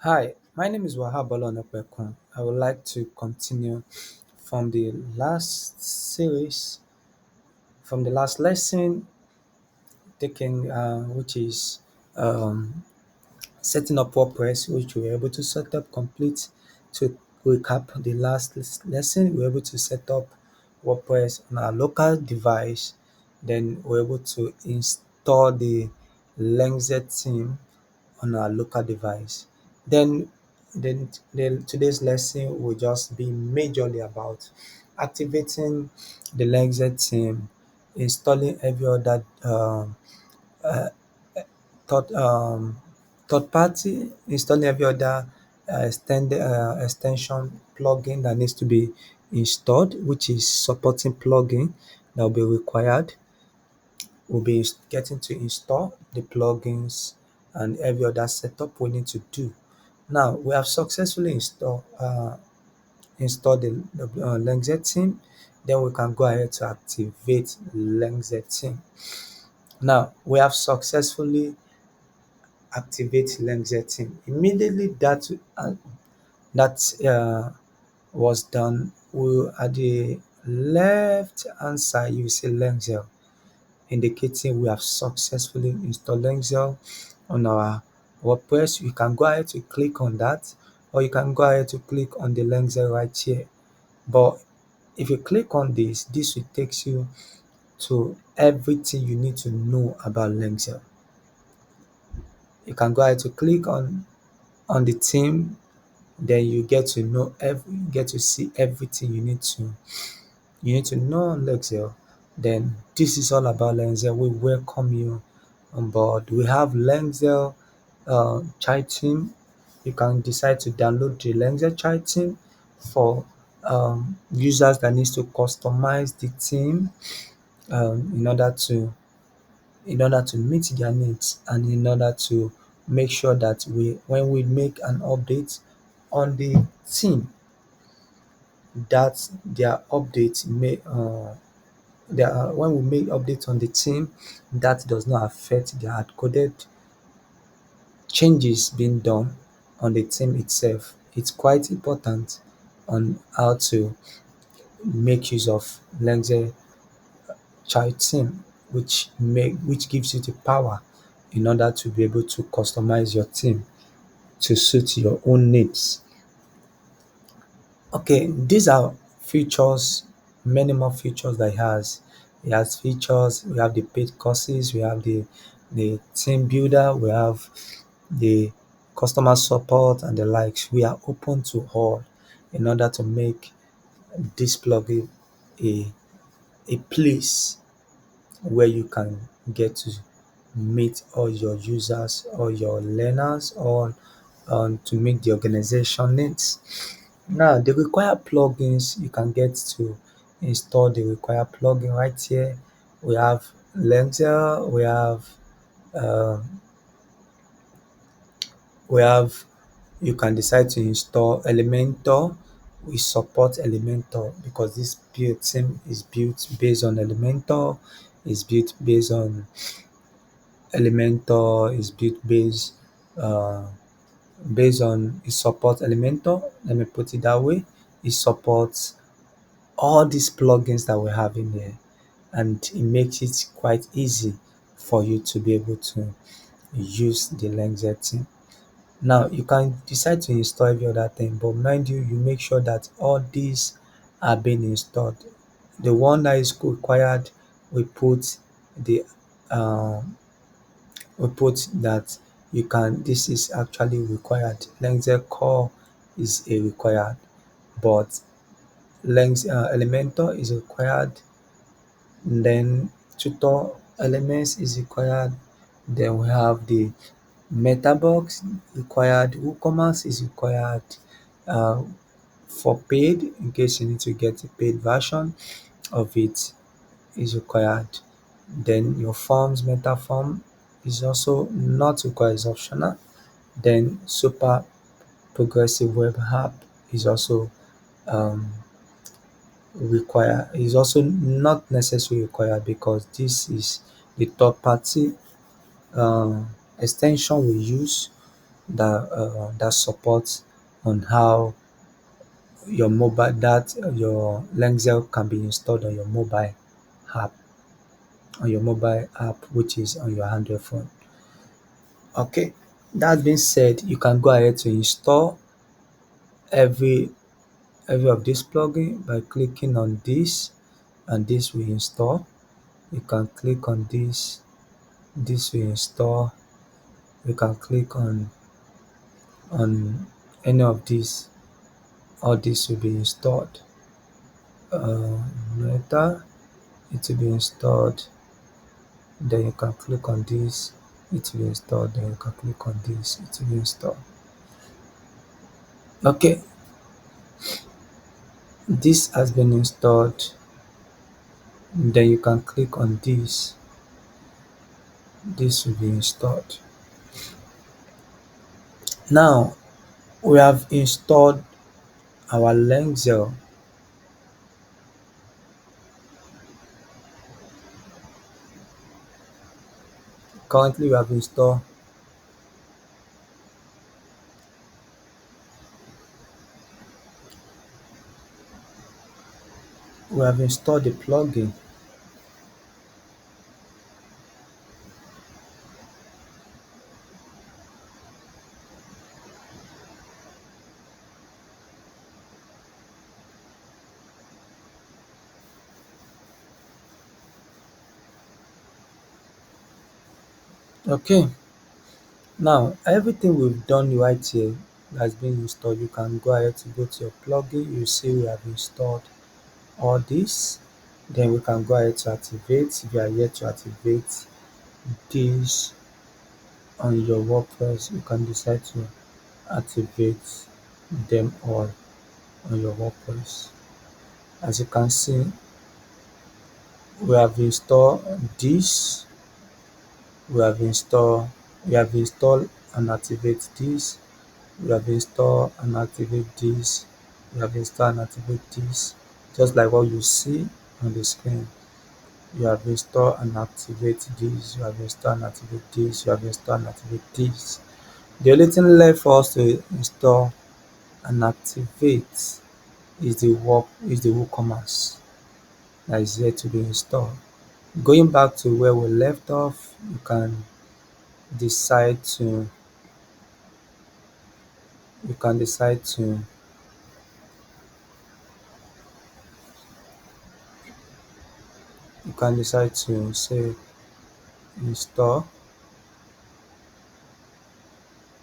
Hi, my name is Wahab Olonepekun. I would like to continue from the last series, from the last lesson taken, which is um, setting up WordPress, which we were able to set up complete. To recap the last lesson, we were able to set up WordPress on our local device. Then we were able to install the Lenxel theme on our local device. Then, then today's lesson will just be majorly about activating the Lenxel theme, installing every other uh, third third party, installing every other extension plugin that needs to be installed, which is supporting plugin that will be required. We'll be getting to install the plugins and every other setup we need to do. Now we have successfully installed the Lenxel theme. Then we can go ahead to activate Lenxel theme. Now we have successfully activate Lenxel theme. Immediately that was done, we at the left hand side you see Lenxel, indicating we have successfully installed Lenxel on our WordPress. You can go ahead to click on that, or you can go ahead to click on the Lenxel right here. But if you click on this will take you to everything you need to know about Lenxel. You can go ahead to click on the theme, then you get to know get to see everything you need to know on Lenxel. Then this is all about Lenxel. We welcome you on board. We have Lenxel child theme. You can decide to download the Lenxel child theme for users that needs to customize the theme um, in order to in order to meet their needs, and in order to make sure that when we make an update on the theme, that their update may when we make updates on the theme, that does not affect the hard coded changes being done on the theme itself. It's quite important on how to make use of Lenxel child theme, which gives you the power in order to be able to customize your theme to suit your own needs. Okay, these are features, many more features that it has. It has features, we have the paid courses, we have the team builder, we have the customer support and the likes. We are open to all in order to make this plugin a place where you can get to meet all your users, all your learners, all to meet the organization needs. Now, the required plugins, you can get to install the required plugin right here. We have Lenxel, um, we have you can decide to install Elementor. We support Elementor because this build team is built based on Elementor, is built based on Elementor, is built uh, based on it supports Elementor. Let me put it that way. It supports all these plugins that we have in there, and it makes it quite easy for you to be able to use the Lenxel theme. Now you can decide to install every other thing, but mind you, you make sure that all these are being installed. The one that is required, we put the um, we put that you can. This is actually required. Lenxel core is a required, but Elementor is required. Then tutor elements is required. Then we have the Metabox required, WooCommerce is required uh, for paid, in case you need to get a paid version of it is required. Then your forms, Metaform is also not required, is optional. Then Super Progressive Web App is also um, is also not necessarily required, because this is the third party extension we use that supports on how your Lenxel can be installed app on your mobile app, which is on your Android phone. Okay, that being said, you can go ahead to install every every of this plugin by clicking on this, and this will install. You can click on this will install. You can click on any of these, all this will be installed. Later it will be installed, then you can click on this, it will be installed, then you can click on this, it will be installed. Okay, this has been installed, then you can click on this will be installed. Now we have installed our Lenxel. Currently we have installed the plugin. Okay, now everything we've done right here has been installed. You can go ahead to go to your plugin. You see we have installed all this. Then we can go ahead to activate. If you are yet to activate this on your WordPress, you can decide to activate them all on your WordPress. As you can see, we have installed this, we have installed and activate this, we have installed and activate this, we have installed and activate this, just like what you see on the screen. You have installed and activate this, you have installed and activate this, you have installed and activate this. The only thing left for us to install and activate is the WooCommerce that is yet to be installed. Going back to where we left off, decide to you can decide to you can decide to say install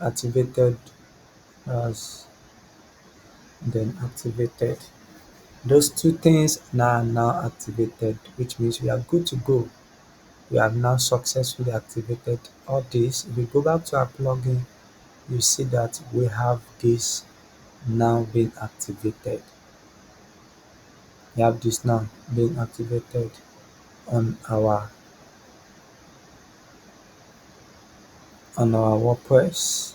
activated as, then activated. Those two things now are now activated, which means we are good to go. We have now successfully activated all this. If we go back to our plugin, you see that we have this now being activated. We have this now being activated on our WordPress.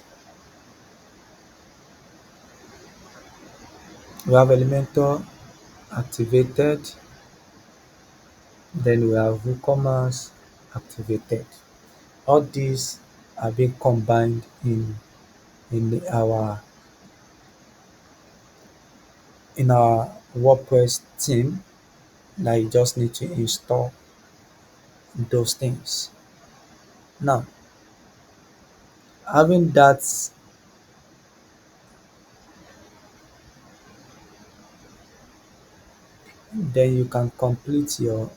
We have Elementor activated, then we have WooCommerce activated. All these are being combined in our WordPress theme that you just need to install those things. Now, having that, then you can complete your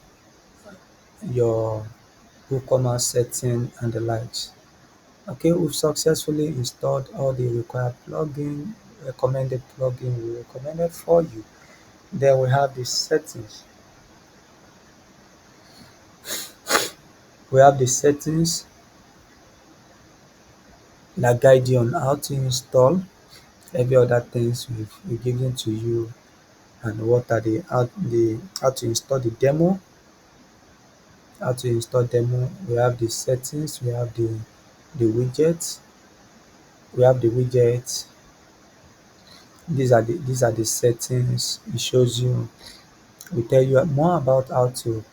WooCommerce setting and the likes. Okay, we've successfully installed all the required recommended plugin we recommended for you. Then we have the settings. We have the settings that guide you on how to install every other things we've given to you, and what are the how to install the demo, We have the settings, the widgets, we have the widgets. These are the settings. It shows you, we tell you more about how to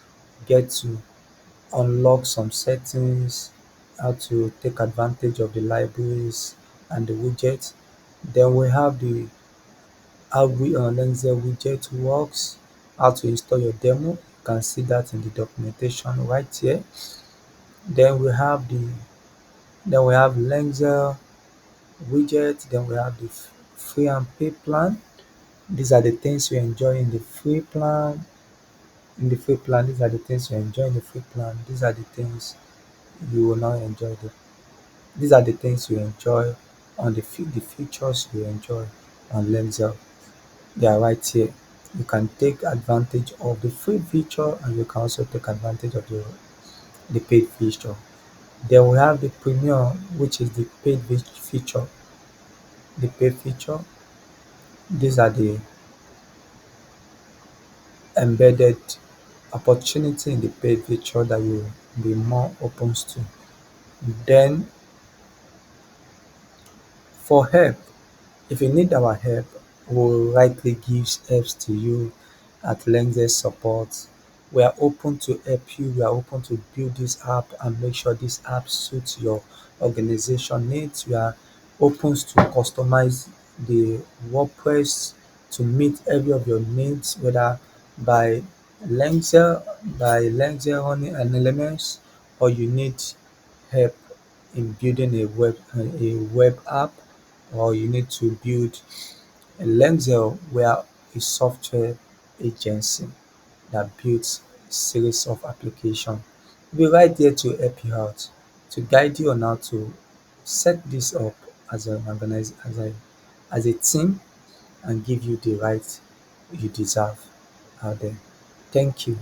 get to unlock some settings, how to take advantage of the libraries and the widget. Then we have the how we Lenxel widget works, how to install your demo. You can see that in the documentation right here. Then we have the then we have Lenxel widget. Then we have the free and pay plan. These are the things you enjoy in the free plan. In the free plan, these are the things you enjoy in the free plan. These are the things you will not enjoy. These are the things you enjoy on the features you enjoy on Lenxel. They are right here. You can take advantage of the free feature and you can also take advantage of the paid feature. Then we have the premium, which is the paid feature. The paid feature. These are the embedded opportunity in the paid feature that you will be more open to. Then for help, if you need our help, we'll likely give helps to you at Lenxel Support. We are open to help you. We are open to build this app and make sure this app suits your organization needs. We are open to customize the WordPress to meet every of your needs, whether by Lenxel running an LMS, or you need help in building a web app, or you need to build a Lenxel, where a software agency that builds a series of applications. We'll be right there to help you out, to guide you on how to set this up as an organize as a team and give you the right you deserve out there. Thank you.